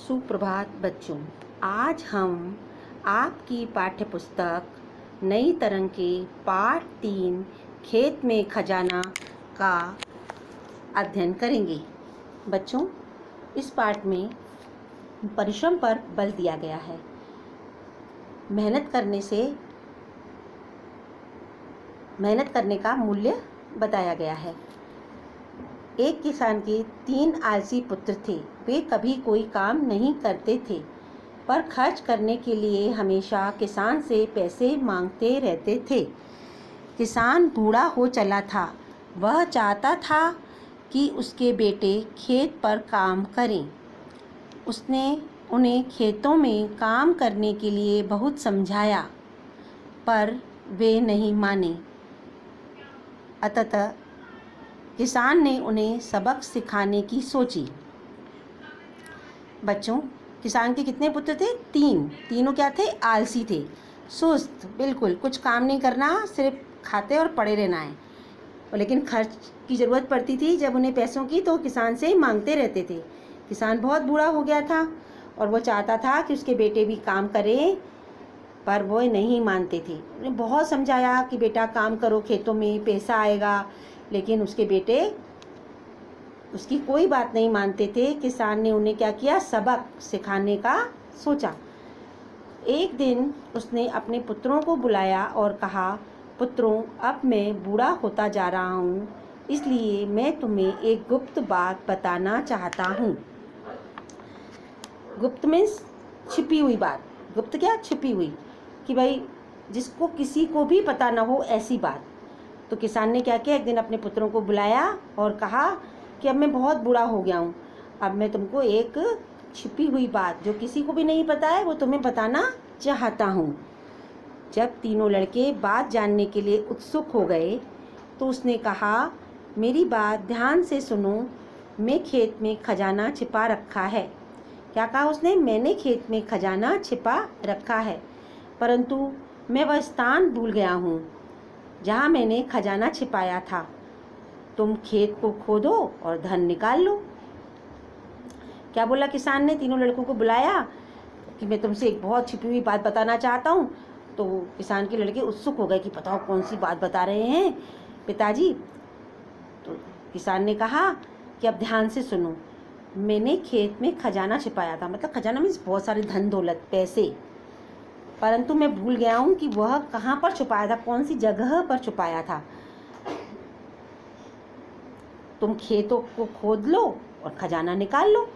सुप्रभात बच्चों। आज हम आपकी पाठ्य पुस्तक नई तरंग के पाठ 3 खेत में खजाना का अध्ययन करेंगे। बच्चों, इस पाठ में परिश्रम पर बल दिया गया है। मेहनत करने का मूल्य बताया गया है। एक किसान के 3 आलसी पुत्र थे। वे कभी कोई काम नहीं करते थे, पर खर्च करने के लिए हमेशा किसान से पैसे मांगते रहते थे। किसान बूढ़ा हो चला था। वह चाहता था कि उसके बेटे खेत पर काम करें। उसने उन्हें खेतों में काम करने के लिए बहुत समझाया, पर वे नहीं माने। अतः किसान ने उन्हें सबक सिखाने की सोची। बच्चों, किसान के कितने पुत्र थे? 3। तीनों क्या थे? आलसी थे, सुस्त, बिल्कुल कुछ काम नहीं करना, सिर्फ खाते और पड़े रहना है। लेकिन खर्च की ज़रूरत पड़ती थी जब उन्हें पैसों की, तो किसान से मांगते रहते थे। किसान बहुत बूढ़ा हो गया था और वो चाहता था कि उसके बेटे भी काम करें, पर वो नहीं मानते थे। उन्हें बहुत समझाया कि बेटा काम करो, खेतों में पैसा आएगा, लेकिन उसके बेटे उसकी कोई बात नहीं मानते थे। किसान ने उन्हें क्या किया? सबक सिखाने का सोचा। एक दिन उसने अपने पुत्रों को बुलाया और कहा, पुत्रों, अब मैं बूढ़ा होता जा रहा हूँ, इसलिए मैं तुम्हें एक गुप्त बात बताना चाहता हूँ। गुप्त मीन्स छिपी हुई बात। गुप्त क्या? छिपी हुई, कि भाई जिसको किसी को भी पता ना हो, ऐसी बात। तो किसान ने क्या किया? एक दिन अपने पुत्रों को बुलाया और कहा कि अब मैं बहुत बूढ़ा हो गया हूँ, अब मैं तुमको एक छिपी हुई बात जो किसी को भी नहीं पता है, वो तुम्हें बताना चाहता हूँ। जब तीनों लड़के बात जानने के लिए उत्सुक हो गए, तो उसने कहा, मेरी बात ध्यान से सुनो, मैं खेत में खजाना छिपा रखा है। क्या कहा उसने? मैंने खेत में खजाना छिपा रखा है, परंतु मैं वह स्थान भूल गया हूँ जहाँ मैंने खजाना छिपाया था। तुम खेत को खोदो और धन निकाल लो। क्या बोला किसान ने? तीनों लड़कों को बुलाया कि मैं तुमसे एक बहुत छिपी हुई बात बताना चाहता हूँ। तो किसान के लड़के उत्सुक हो गए कि बताओ कौन सी बात बता रहे हैं पिताजी। तो किसान ने कहा कि अब ध्यान से सुनो, मैंने खेत में खजाना छिपाया था। मतलब खजाना मीन्स बहुत सारे धन दौलत, पैसे, परंतु मैं भूल गया हूँ कि वह कहाँ पर छुपाया था, कौन सी जगह पर छुपाया था। तुम खेतों को खोद लो और खजाना निकाल लो।